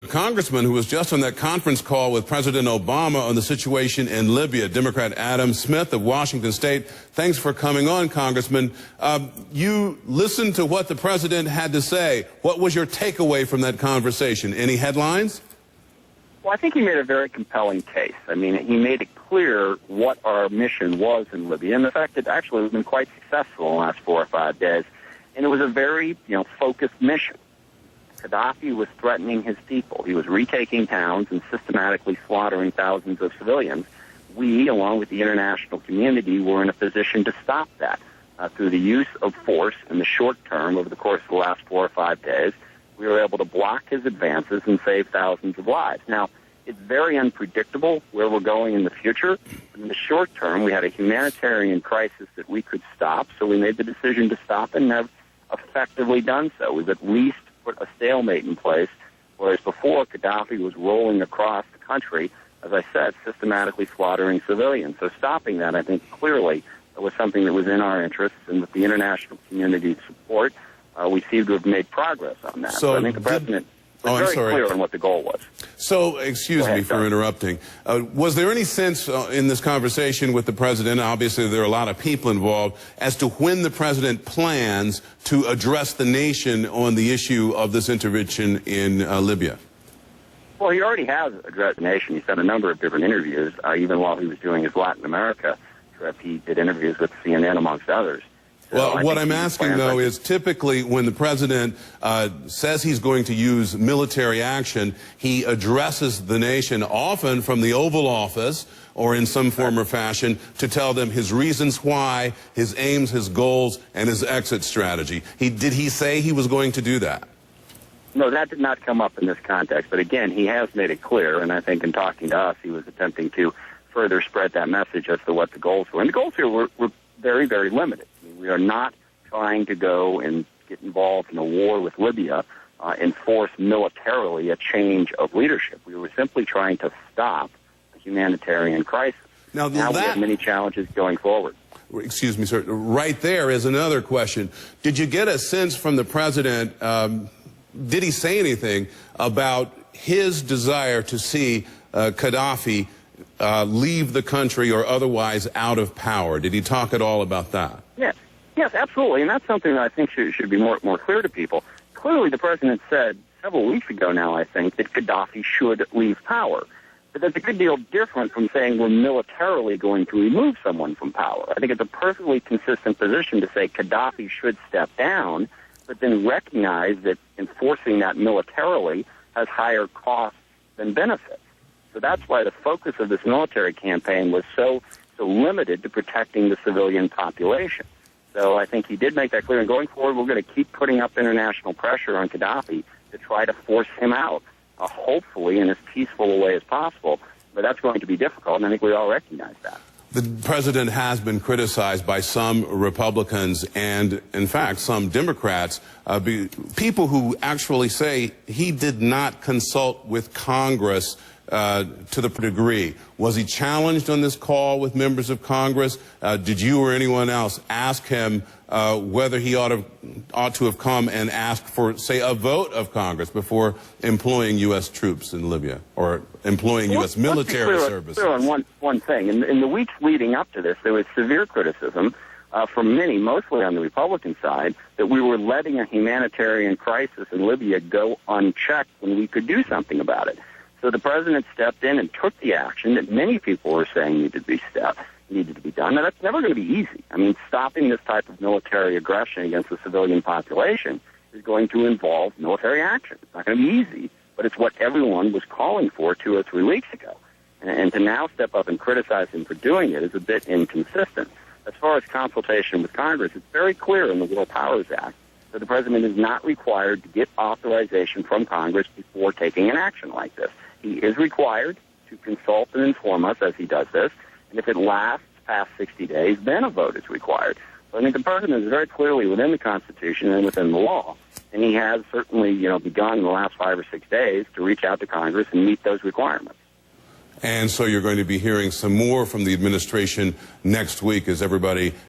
congressman who was just on that conference call with President Obama on the situation in Libya, Democrat Adam Smith of Washington State. Thanks for coming on, Congressman. You listened to what the president had to say. What was your takeaway from that conversation? Any headlines? Well, I think he made a very compelling case. I mean, he made it clear what our mission was in Libya, and the fact that actually we've been quite successful in the last 4 or 5 days. And it was a very, focused mission. Qaddafi was threatening his people. He was retaking towns and systematically slaughtering thousands of civilians. We, along with the international community, were in a position to stop that through the use of force in the short term over the course of the last 4 or 5 days. We were able to block his advances and save thousands of lives. Now, it's very unpredictable where we're going in the future. In the short term, we had a humanitarian crisis that we could stop, so we made the decision to stop and have effectively done so. We've at least put a stalemate in place, whereas before Qaddafi was rolling across the country, as I said, systematically slaughtering civilians. So stopping that, I think, clearly was something that was in our interests, and with the international community's support, we seem to have made progress on that. So I think the president was very clear on what the goal was. So, excuse me for interrupting. Was there any sense in this conversation with the president, obviously there are a lot of people involved, as to when the president plans to address the nation on the issue of this intervention in Libya? Well, he already has addressed the nation. He's done a number of different interviews. Even while he was doing his Latin America trip, he did interviews with CNN, amongst others. Well, what I'm asking, though, is typically when the president says he's going to use military action, he addresses the nation, often from the Oval Office or in some form or fashion, to tell them his reasons why, his aims, his goals, and his exit strategy. Did he say he was going to do that? No, that did not come up in this context. But again, he has made it clear, and I think in talking to us, he was attempting to further spread that message as to what the goals were. And the goals here were very, very limited. We are not trying to go and get involved in a war with Libya and force militarily a change of leadership. We were simply trying to stop a humanitarian crisis. Now we have many challenges going forward. Excuse me, sir. Right there is another question. Did you get a sense from the president, did he say anything about his desire to see Qaddafi leave the country or otherwise out of power? Did he talk at all about that? Yes, absolutely, and that's something that I think should be more clear to people. Clearly, the president said several weeks ago now, I think, that Qaddafi should leave power. But that's a good deal different from saying we're militarily going to remove someone from power. I think it's a perfectly consistent position to say Qaddafi should step down, but then recognize that enforcing that militarily has higher costs than benefits. So that's why the focus of this military campaign was so limited to protecting the civilian population. So I think he did make that clear. And going forward, we're going to keep putting up international pressure on Qaddafi to try to force him out, hopefully in as peaceful a way as possible. But that's going to be difficult, and I think we all recognize that. The president has been criticized by some Republicans and, in fact, some Democrats, people who actually say he did not consult with Congress to the degree. Was he challenged on this call with members of Congress? Did you or anyone else ask him whether he ought to have come and asked for, say, a vote of Congress before employing U.S. troops in Libya or employing U.S. military services? Let's be clear on one thing. In the weeks leading up to this, there was severe criticism from many, mostly on the Republican side, that we were letting a humanitarian crisis in Libya go unchecked when we could do something about it. So the president stepped in and took the action that many people were saying needed to be done. Now, that's never going to be easy. I mean, stopping this type of military aggression against the civilian population is going to involve military action. It's not going to be easy, but it's what everyone was calling for 2 or 3 weeks ago. And to now step up and criticize him for doing it is a bit inconsistent. As far as consultation with Congress, it's very clear in the World Powers Act that the president is not required to get authorization from Congress before taking an action like this. He is required to consult and inform us as he does this, and if it lasts past 60 days, then a vote is required. So I think the president is very clearly within the Constitution and within the law, and he has certainly, begun in the last 5 or 6 days to reach out to Congress and meet those requirements. And so you're going to be hearing some more from the administration next week as everybody